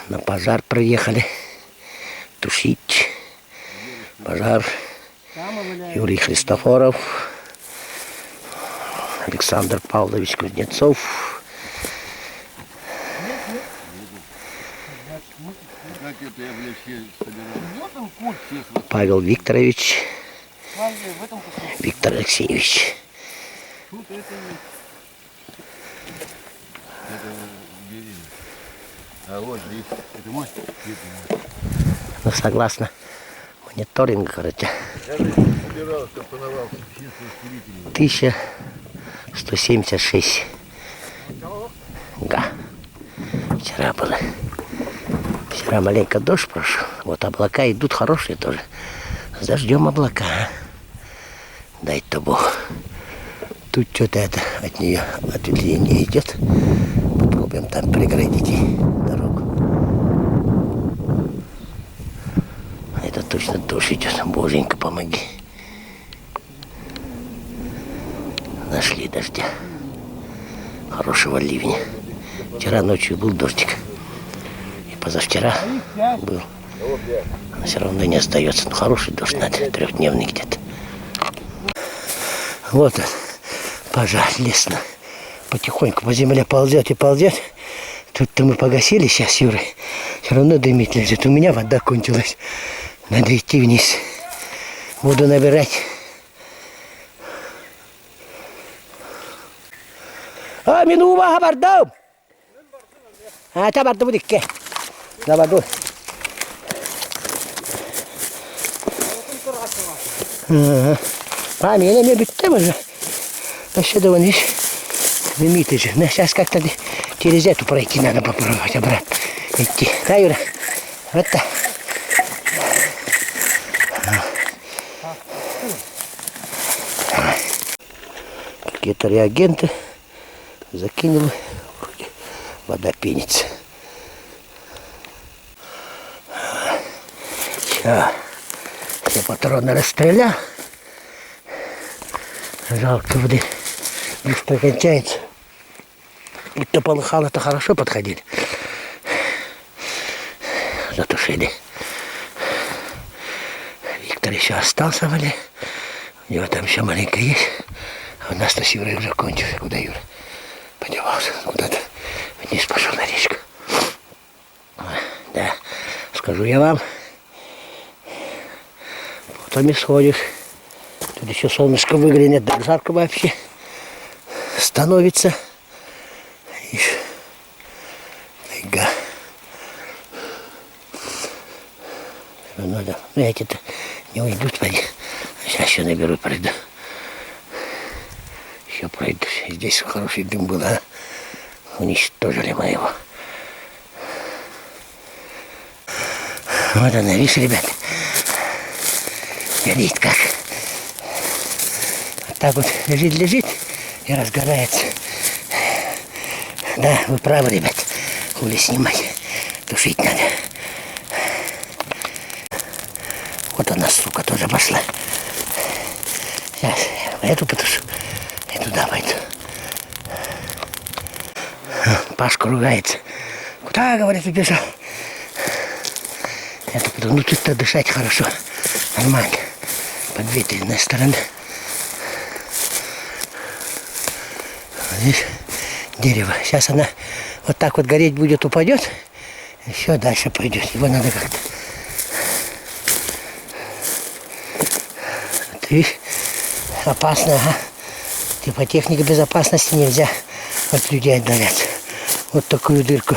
На пожар приехали тушить пожар. Юрий Христофоров, Александр Павлович Кузнецов, Павел Викторович, Виктор Алексеевич. Ну, согласно мониторингу, короче, 1176 га. Вчера было. Вчера маленько дождь прошел. Вот облака идут хорошие тоже. С дождем облака. Дай-то Бог. Тут что-то это от нее ответвление идет. Попробуем там преградить дорогу. Это точно дождь идет. Боженька, помоги. Нашли дождя. Хорошего ливня. Вчера ночью был дождик. И позавчера был. Но все равно не остается. Но хороший дождь надо. Трехдневный где-то. Вот он. Пожар лесно. Потихоньку по земле ползет и ползет. Тут-то мы погасили сейчас с Юрой. Все равно дымить лежит. У меня вода кончилась. Надо идти вниз. Буду набирать. Минува бардым. Табарды будикке. Табарды. Менее битте уже. Еще да вон видишь, дымит же. Сейчас как-то через эту пройти надо попробовать обратно идти. Да, Юра? Вот так. Какие-то реагенты закинули. Вроде вода пенится. Все патроны расстрелял. Жалко, воды быстро кончается. Будто полыхало-то хорошо подходили. Затушили. Виктор еще остался, вали. У него там еще маленько есть. А у нас-то с Юрой уже кончился. Куда Юра подевался? Куда-то вниз пошел на речку. Да, скажу я вам. Потом и сходишь. Тут еще солнышко выглянет, да жарко вообще становится. Ишь, тайга. Надо. Ну эти-то не уйдут, поди. Сейчас еще наберу, пройду. Еще пройду. Здесь хороший дым был, а? Уничтожили моего. Вот она, видишь, ребят. Горит как. Вот так вот лежит и разгорается. Да, вы правы, ребят. Хули снимать. Тушить надо. Вот она, сука, тоже пошла. Сейчас эту потушу. И туда пойду. Пашка ругается. Куда, говорит, убежал? Это потом, ну тут-то дышать хорошо. Нормально. Подветренная сторона. Здесь дерево. Сейчас она вот так вот гореть будет, упадет. И все, дальше пойдет. Его надо как-то. Ты видишь? Опасно, ага. Типа техника безопасности нельзя от людей отдаляться. Вот такую дырку.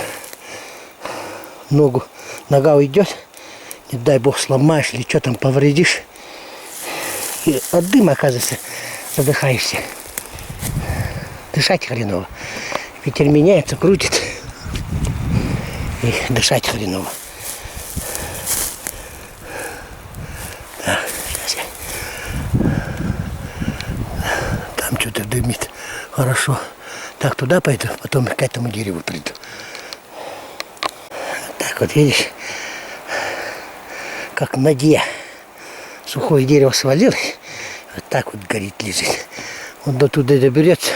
Нога уйдет. Не дай бог сломаешь или что там повредишь. И от дыма, оказывается, задыхаешься. Дышать хреново. Ветер меняется, крутит. И дышать хреново. Так, сейчас я. Там что-то дымит. Хорошо. Так, туда пойду, потом к этому дереву приду. Так вот, видишь, как на дне сухое дерево свалилось. Вот так вот горит, лежит. Он до туда доберется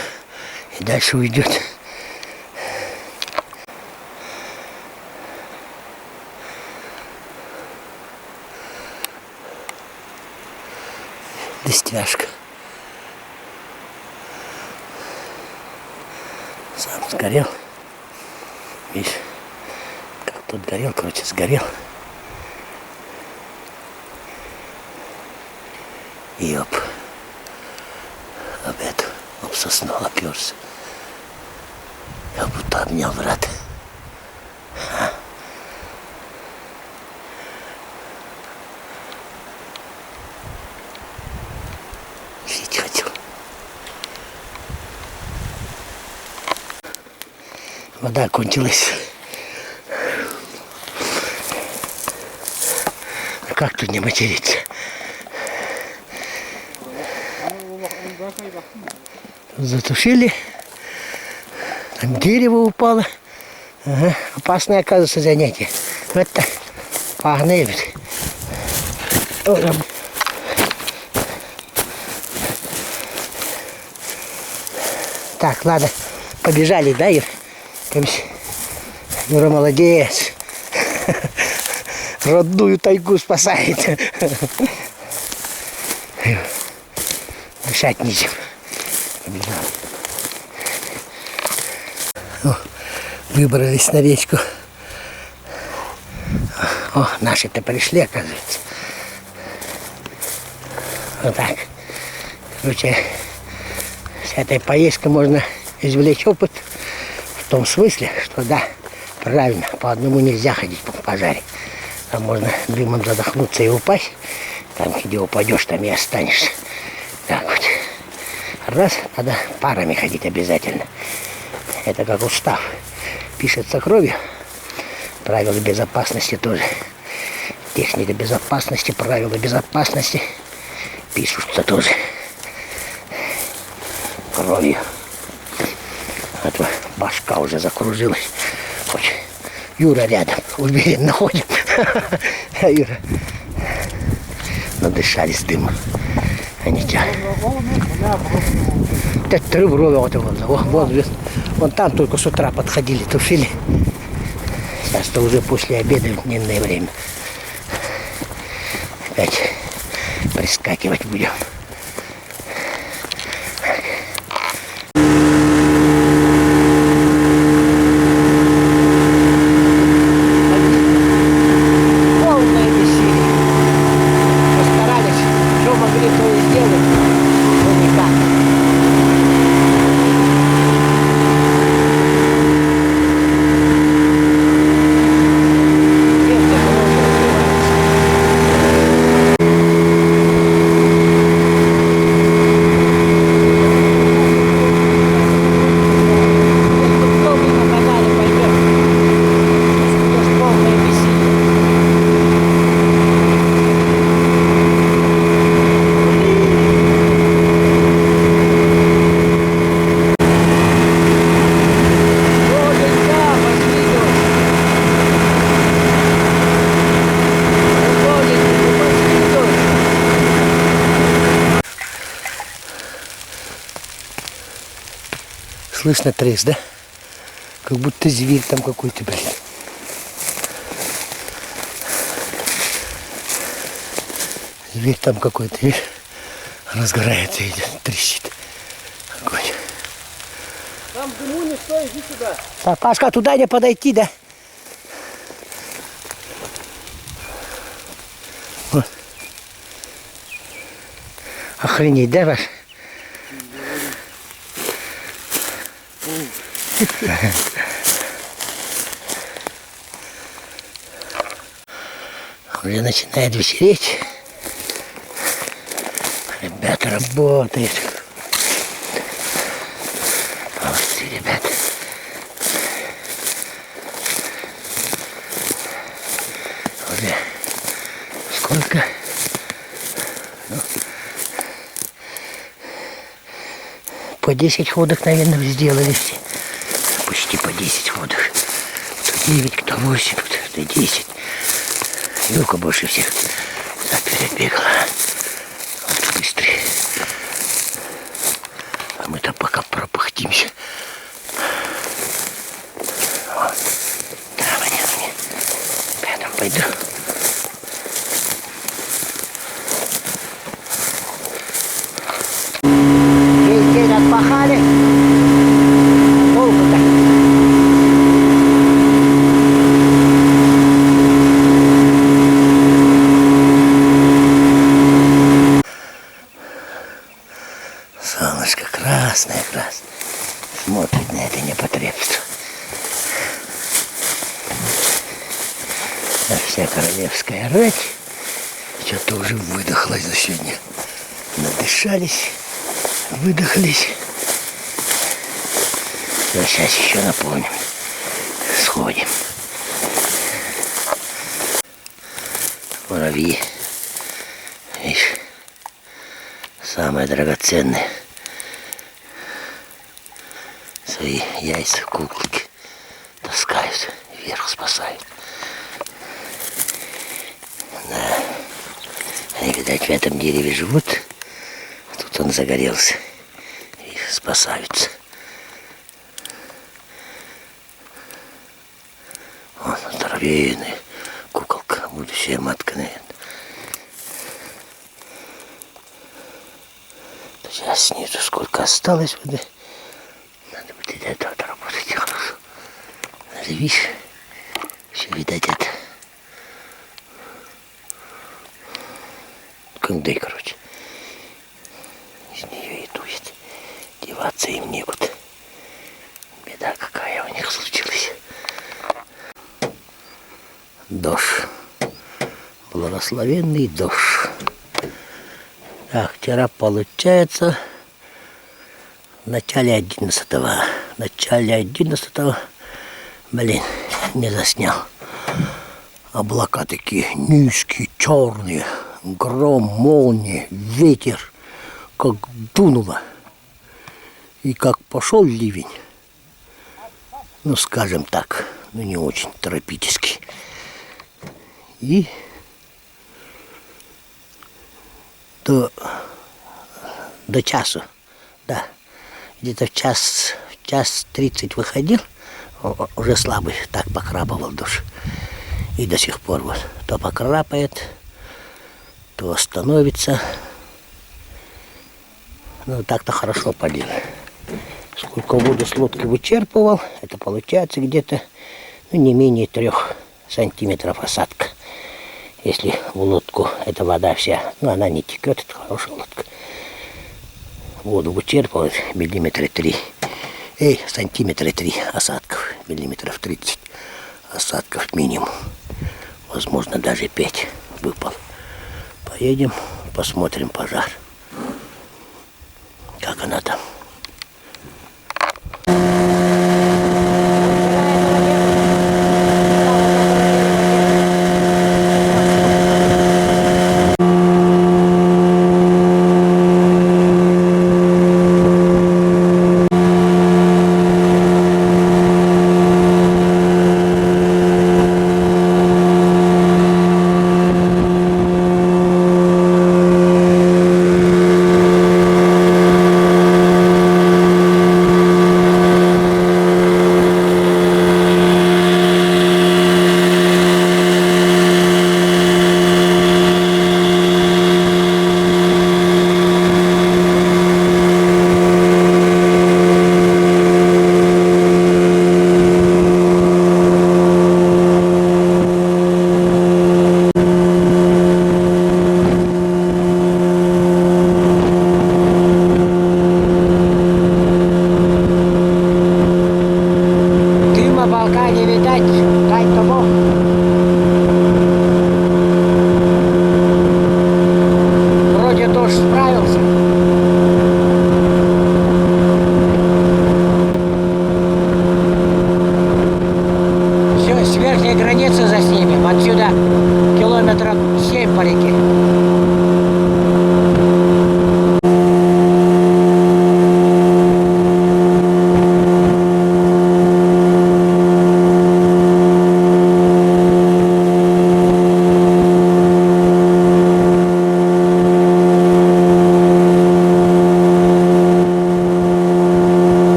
и дальше уйдет. Достяжка. Сам сгорел. Видишь, как тут горел, короче, сгорел. И об эту, об сосну оперся. Как будто обнял брат. Жить хотел. Вода кончилась. Как тут не материться? Затушили. Там дерево упало. Ага. Опасное, оказывается, занятие. Вот так. Погнали. Так, ладно. Побежали, да, Ир? Юра молодец. Родную тайгу спасает. Дышать нечем. Выбрались на речку. О, наши-то пришли, оказывается. Вот так. Короче, с этой поездкой можно извлечь опыт в том смысле, что да, правильно, по одному нельзя ходить по пожаре. Там можно дымом задохнуться и упасть. Там, где упадешь, там и останешься. Так вот. Раз, надо парами ходить обязательно. Это как устав. Пишется кровью. Правила безопасности тоже. Техника безопасности, правила безопасности пишутся тоже кровью. А то башка уже закружилась. Хоть Юра рядом, уверенно ходим. Юра. Надышались дымом. А ничего. Вон там только с утра подходили, тушили. Сейчас-то уже после обеда в дневное время. Опять прискакивать будем. Полное бессилие. Постарались, что могли, то и сделать, но никак. Слышно треск, да? Как будто зверь там какой-то, блин. Зверь там какой-то, видишь? Разгорается, идет, трещит. Огонь. Там в дыму не стой, иди сюда. Так, Пашка, туда не подойти, да? Вот. Охренеть, да, Паш? Уже начинает вечереть. Ребята работают. Молодцы, ребята. Уже сколько? Ну, по 10 ходок, наверное, сделали все. Почти по 10 ходок. Кто 9, кто 8, кто 10. Юрка больше всех вперед бегала. Вот быстрее. А мы-то пока пропыхтимся. Вот. Трава нет мне. Я там пойду. вся королевская рать. Что-то уже выдохлось за сегодня. Надышались, выдохлись. Но сейчас еще наполним. Сходим. Муравьи. Видишь, самое драгоценное. Свои яйца, куколки таскают, вверх спасают. Да. Они, видать, в этом дереве живут. Тут он загорелся. И спасаются. Вон, здоровенная куколка, будущая матка, наверное. Сейчас снизу сколько осталось воды. Надо будет до этого доработать хорошо. Видишь, все, видать, это конды, короче. Из нее и дует. Деваться им некуда. Беда какая у них случилась. Дождь. Благословенный дождь. Так, вчера получается в начале 11-го. Блин, не заснял. Облака такие низкие, черные. Гром, молния, ветер. Как дунуло. И как пошел ливень. Ну, скажем так, ну не очень тропический. И до часу, да, где-то в час 30 выходил, уже слабый, так покрапывал дождь. И до сих пор вот то покрапает, то остановится. Ну, так-то хорошо полил. Сколько воду с лодки вычерпывал, это получается где-то ну, не менее 3 сантиметров осадка. Если в лодку эта вода вся, ну она не текет, это хорошая лодка. Воду вычерпывает миллиметра 3. Сантиметра 3 осадков, миллиметров 30 осадков минимум. Возможно, даже 5 выпал. Поедем, посмотрим пожар. Как она там.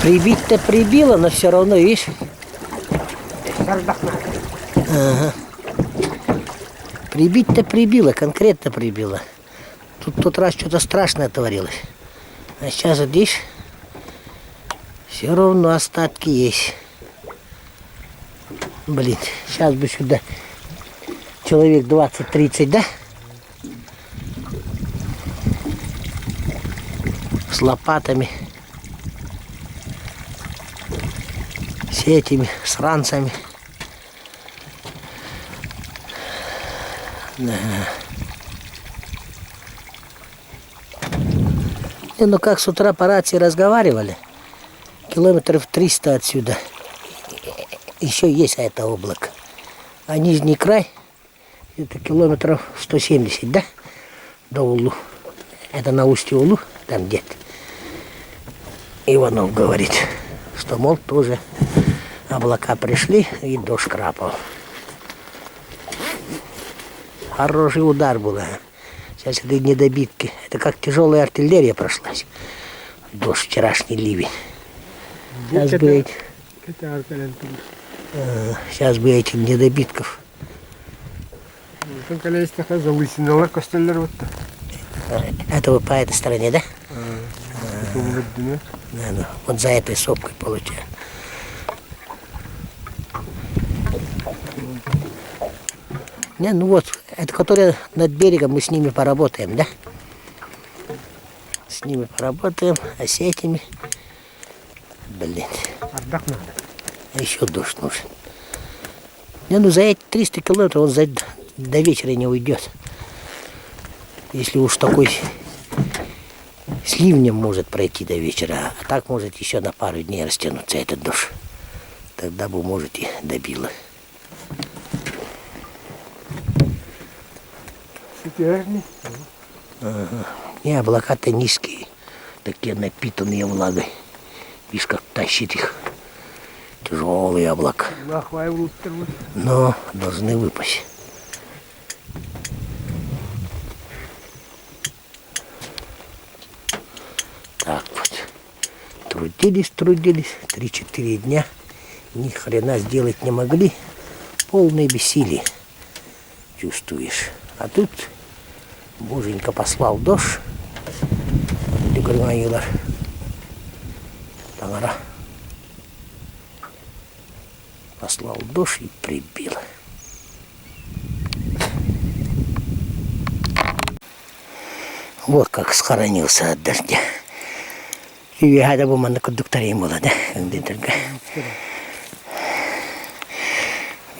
Прибить-то прибило, но все равно, видишь. Ага. Прибить-то прибило, конкретно прибило. Тут тот раз что-то страшное творилось. А сейчас здесь все равно остатки есть. Блин, сейчас бы сюда человек 20-30, да? С лопатами. С этими, с ранцами. Да. Не, ну как с утра по рации разговаривали, километров 300 отсюда еще есть это облако. А нижний край, это километров 170, да? До Улу. Это на устье Улу, там где-то. Иванов говорит, что, мол, тоже облака пришли и дождь крапал. Хороший удар был. Сейчас это недобитки. Это как тяжелая артиллерия прошлась. Дождь, вчерашний ливень. Сейчас бы этих недобитков. Это вот по этой стороне, да? Да. Вот за этой сопкой получается. Не, ну вот, это которые над берегом, мы с ними поработаем, да? С ними поработаем, а с этими... Блин. Еще дождь нужен. Не, ну за эти 300 километров он до вечера не уйдет. Если уж такой с ливнем может пройти до вечера, а так может еще на пару дней растянуться этот дождь. Тогда бы, может, и добило. Ага. И облака-то низкие, такие напитанные влагой. Видишь, как тащит их. Тяжелые облака. Но должны выпасть. Так вот. Трудились, 3-4 дня. Ни хрена сделать не могли. Полное бессилие. Чувствуешь. А тут Боженька послал дождь. Послал дождь и прибил. Вот как схоронился от дождя. И я бы на кондукторе было, да?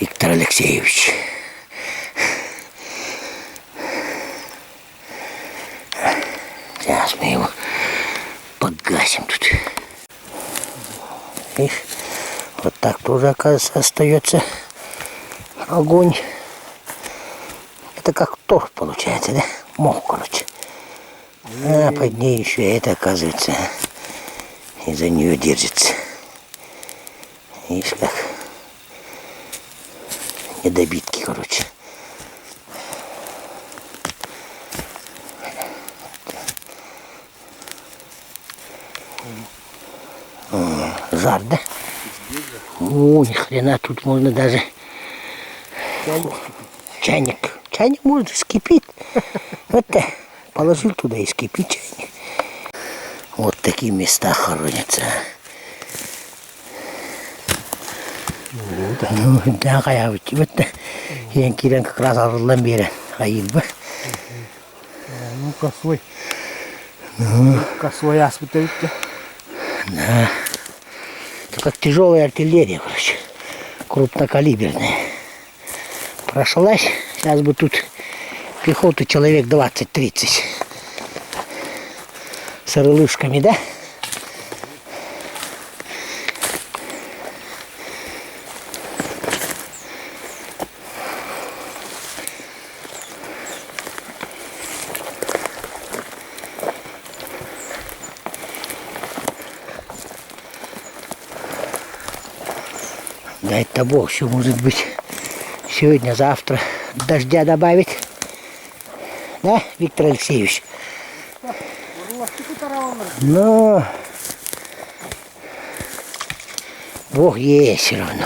Виктор Алексеевич. Сейчас мы его погасим тут. Видишь, вот так тоже, оказывается, остается огонь. Это как торф получается, да? Мох, короче. А под ней еще это, оказывается, из-за нее держится. Видишь, как недобитки, короче. Жар, да? О, ни хрена, тут можно даже чайник. Чайник можно, скипит. Вот так. Положил туда и скипит чайник. Вот такие места хоронятся. Ну, да, вот я кирен как раз арламбера. Аилба. Ну, косой. Косой аспиталь. Да. Это как тяжелая артиллерия, короче. Крупнокалиберная. Прошлась. Сейчас бы тут пехоты человек 20-30. С рылышками, да? Дай-то Бог, все может быть сегодня, завтра дождя добавить. Да, Виктор Алексеевич? Но Бог есть все равно.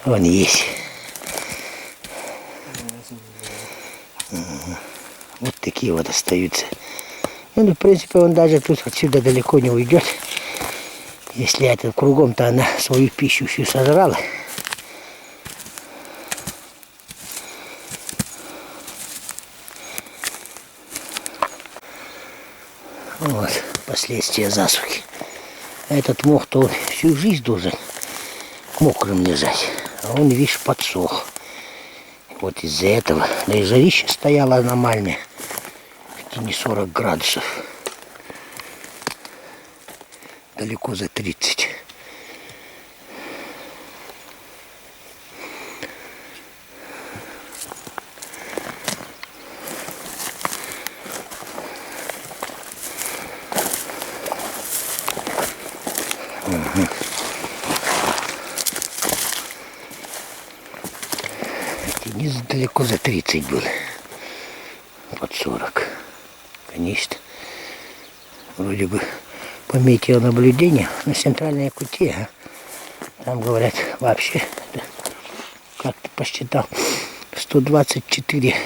Вон есть. Вот такие вот остаются. Ну, в принципе, он даже тут отсюда далеко не уйдет. Если этот кругом-то она свою пищу всю сожрала. Вот последствия засухи. Этот мох-то он всю жизнь должен мокрым лежать. А он, видишь, подсох. Вот из-за этого. Да и жарище стояло аномальное. Не 40 градусов. Далеко за 30. Низ далеко за 30 был. Под 40. Конечно. Вроде бы по метеонаблюдению на центральной Якутии. Там говорят вообще, как-то посчитал, 124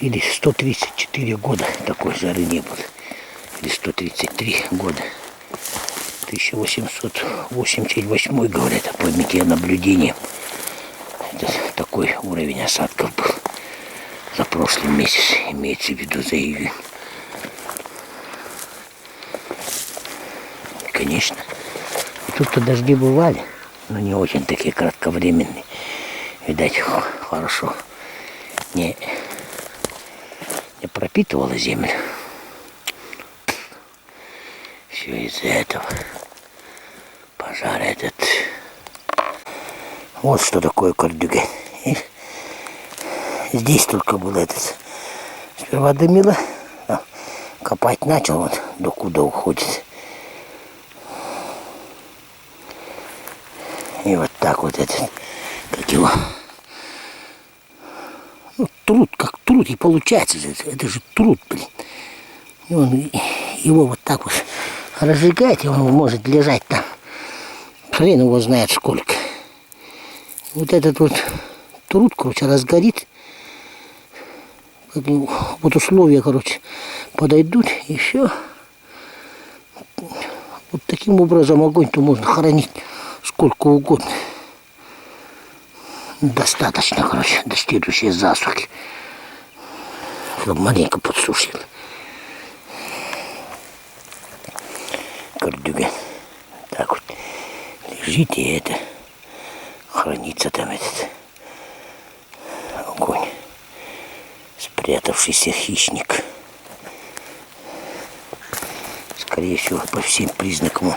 или 134 года такой жары не было. Или 133 года. 1888, говорят, по метеонаблюдениям. Это такой уровень осадков был за прошлый месяц, имеется в виду за июнь. Конечно, тут-то дожди бывали, но не очень такие кратковременные. Видать, хорошо не пропитывала землю. Все из-за этого пожар этот. Вот что такое Кардюге. Здесь только был этот. Сперва дымило, копать начал, вот докуда уходит. И вот так вот этот, как его, ну, труд, как труд и получается. Это же труд, блин. И он его вот так вот разжигает, и он может лежать там. Хрен его знает сколько. Вот этот вот труд, короче, разгорит. Вот условия, короче, подойдут, и все. Вот таким образом огонь-то можно хранить сколько угодно. Достаточно, короче, до следующей засухи. Чтобы маленько подсушил. Кардюге. Так вот лежит, и это хранится там этот огонь. Спрятавшийся хищник. Скорее всего, по всем признакам он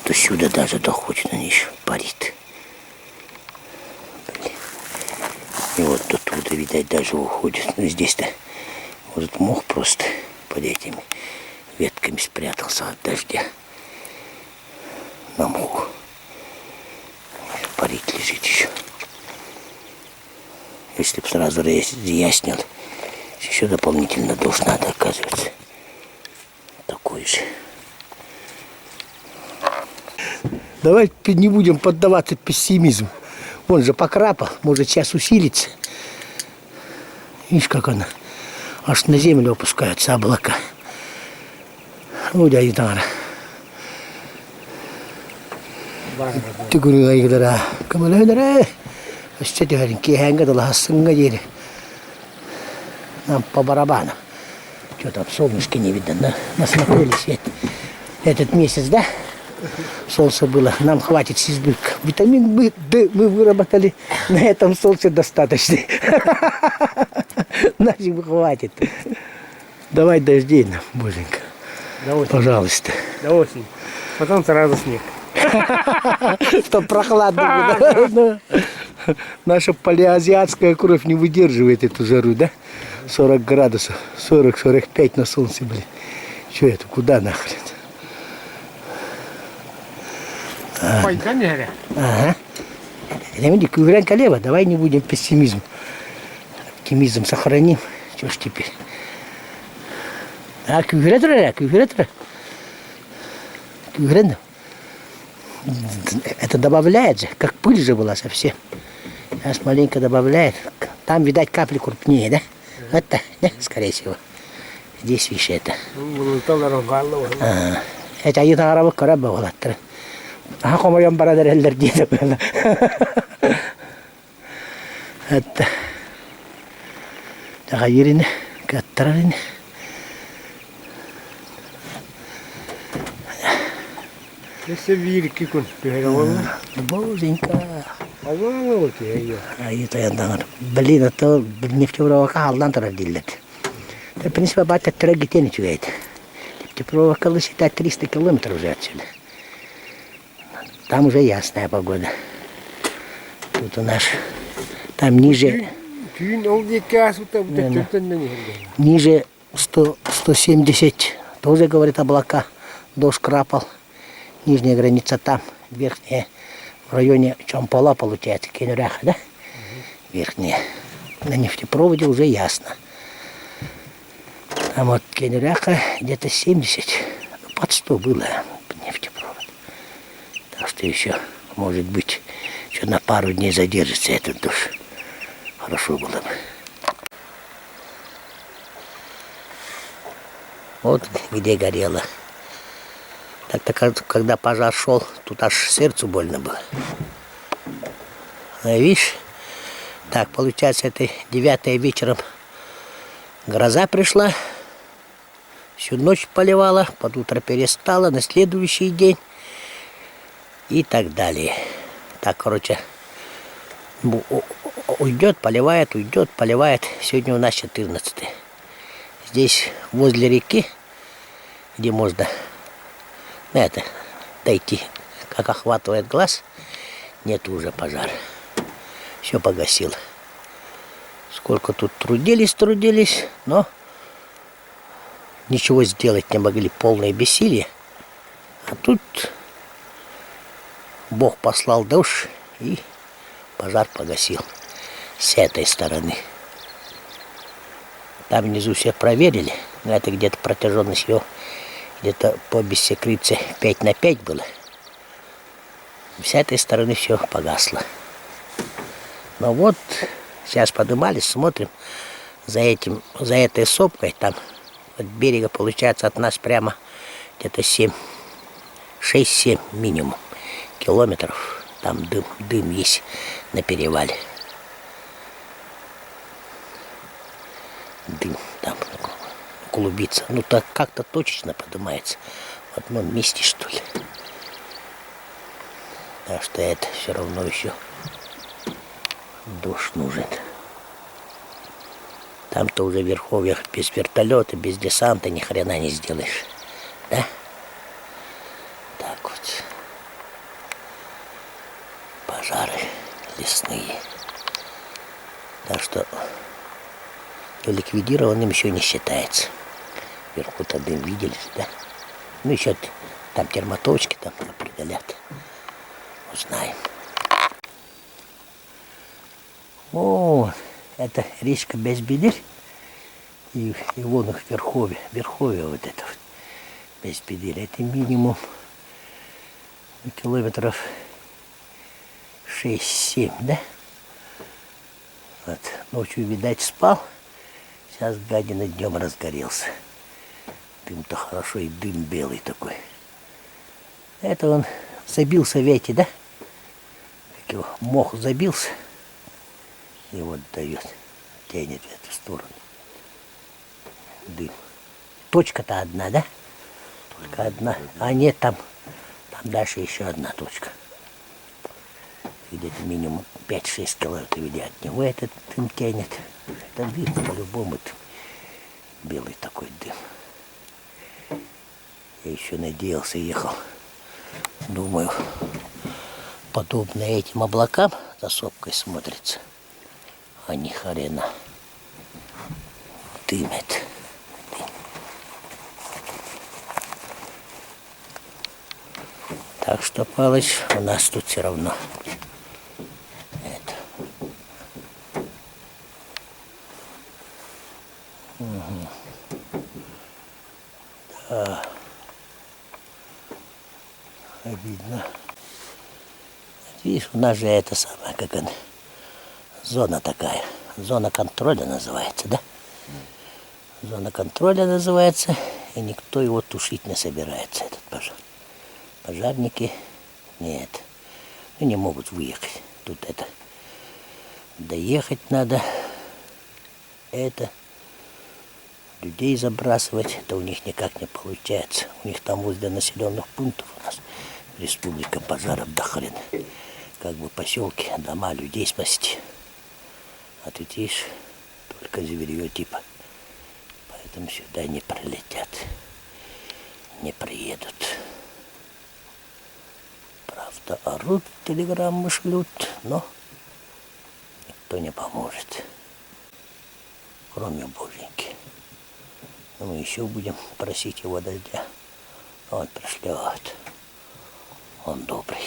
до сюда даже доходит, он еще парит. И вот тут вот, видать, даже уходит. Но здесь-то вот мох просто под этими ветками спрятался от дождя. На моху. Парить лежит еще. Если бы сразу разъяснил, еще дополнительно душ надо, оказывается. Такой же. Давай не будем поддаваться пессимизму. Он же покрапал, может сейчас усилится. Видишь, как она аж на землю опускаются облака. Ну, дядя Тара. Ты говорю, айгдара, камалайдара. Кстати, говорим, киханга дала хасынга дели. Нам по барабану. Что там, солнышко не видно, да? Насмотрелись этот месяц, да? Солнце было, нам хватит с избытком. Витамин В, Д мы выработали, на этом солнце достаточно. Нашим хватит. Давай дождей нам, боженька. Пожалуйста. До осени. Потом сразу снег. Чтоб прохладно было. Наша палеазиатская кровь не выдерживает эту жару, да? 40 градусов, 40-45 на солнце, блин. Че это, куда нахрен? Пойдем, говоря. Ага. Кюврен Калева, давай не будем пессимизм. Оптимизм сохраним. Что ж теперь? А, кювретра? Кюврен? Это добавляет же, как пыль же была совсем. Сейчас маленько добавляет. Там, видать, капли крупнее, да? Это, скорее всего. Здесь, видишь, это. Это ayı tarafı kara bağlattır. Aha komayan baradır eller diye de böyle. Hatta. Daha yerini kattırın. Если вирки кун, переводно. Боженька. Allah'ına bakıyor. Ayı tayandan. Блин, это нефтепроводка haldan taraf değiller. В принципе, батя трагедия не чует. Нефтепроводка считать 300 километров уже отсюда. Там уже ясная погода. Тут у нас, там ниже, Tüyün oldu iki asıta bu da çöpten ne ниже 100, 170, тоже, говорит, облака, дождь крапал. Нижняя граница там, верхняя, в районе Чампала, получается, Кенюряха, да? Верхняя. На нефтепроводе уже ясно. Там вот Кенюряха где-то 70, под 100 было нефтепровод. Так что еще, может быть, еще на пару дней задержится этот дождь. Хорошо было бы. Вот где горело. Так-то, когда пожар шел, тут аж сердцу больно было. А видишь, так, получается, это 9 вечером гроза пришла, всю ночь поливала, под утро перестала, на следующий день и так далее. Так, короче, уйдет, поливает, уйдет, поливает. Сегодня у нас 14. Здесь возле реки, где можно это дойти, как охватывает глаз, нет уже пожара. Все погасило. Сколько тут трудились, но ничего сделать не могли, полное бессилие. А тут Бог послал дождь и пожар погасил с этой стороны. Там внизу все проверили, но это где-то протяженность его где-то по бессекрице 5 на 5 было. С этой стороны все погасло. Но вот сейчас поднимались, смотрим за этой сопкой, там от берега получается от нас прямо где-то 6-7 минимум километров. Там дым есть на перевале. Дым там клубится. Ну так как-то точечно поднимается. В одном месте, что ли. Так что это все равно еще дождь нужен. Там-то уже в верховьях без вертолета, без десанта ни хрена не сделаешь. Да? Так вот. Пожары лесные. Так что ликвидированным еще не считается. Вверху-то дым видели, да? Ну еще там термоточки там определят. Узнаем. О, это речка Безбедырь. И вон их верховье вот это вот. Безбедырь. Это минимум километров 6-7, да? Вот. Ночью, видать, спал. Сейчас гадина днем разгорелся. Дым-то хорошо, и дым белый такой. Это он забился в эти, да? Как его, мох забился. И вот дает, тянет в эту сторону. Дым. Точка-то одна, да? Только одна. А нет, там дальше еще одна точка. Где-то минимум 5-6 километров от него этот дым тянет. Это дым, по-любому, белый такой дым. Я еще надеялся, ехал. Думаю, подобно этим облакам за сопкой смотрится. А ни хрена. Дымит. Так что, Палыч, у нас тут все равно. Это. Угу. Да. Видно. Видишь, у нас же это самое, как она, зона такая. Зона контроля называется, да? Зона контроля называется, и никто его тушить не собирается, этот пожар. Пожарники нет, ну, не могут выехать. Тут это доехать надо, это людей забрасывать, это у них никак не получается. У них там возле населенных пунктов у нас республика пожаров до хрена. Как бы поселки, дома, людей спасти. А тут видишь, только зверье типа. Поэтому сюда не прилетят, не приедут. Правда, орут, телеграммы шлют, но никто не поможет, кроме Боженьки. Но мы еще будем просить его дождя. Он пришлет. Он добрый.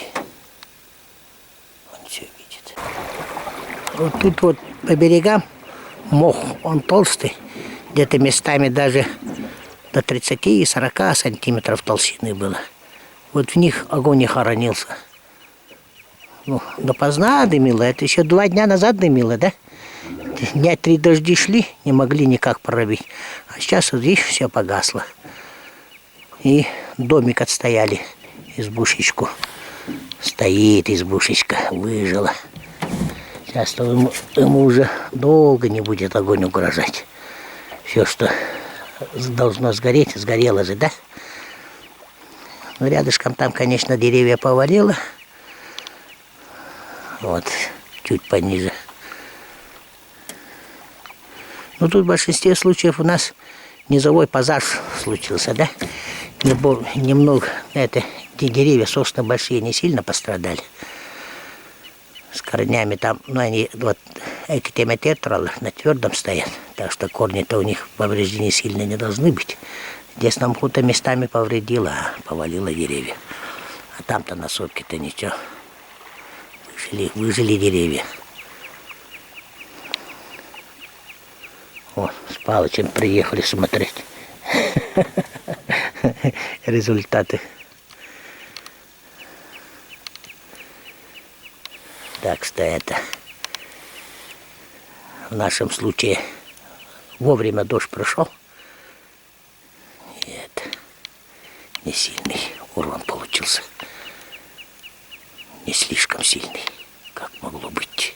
Он все видит. Вот тут вот по берегам мох, он толстый. Где-то местами даже до 30 и 40 сантиметров толщины было. Вот в них огонь не хоронился. Ну, допоздна дымило. Это еще 2 дня назад дымило, да? Дня 3 дожди шли, не могли никак прорубить. А сейчас, вот видишь, все погасло. И домик отстояли, избушечку. Стоит избушечка, выжила. Сейчас ему уже долго не будет огонь угрожать. Все, что должно сгореть, сгорело же, да? Ну, рядышком там, конечно, деревья повалило. Вот, чуть пониже. Ну, тут в большинстве случаев у нас низовой пожар случился, да? Немного, это, деревья, сосны большие, не сильно пострадали. С корнями там, ну, они вот экотемететралы на твердом стоят, так что корни-то у них повреждены сильно не должны быть. Здесь нам хуто местами повредило, повалило деревья. А там-то на сопке-то ничего. Выжили деревья. О, с Палычем приехали смотреть результаты. Так что это в нашем случае вовремя дождь прошел. И это не сильный урон получился. Не слишком сильный, как могло быть.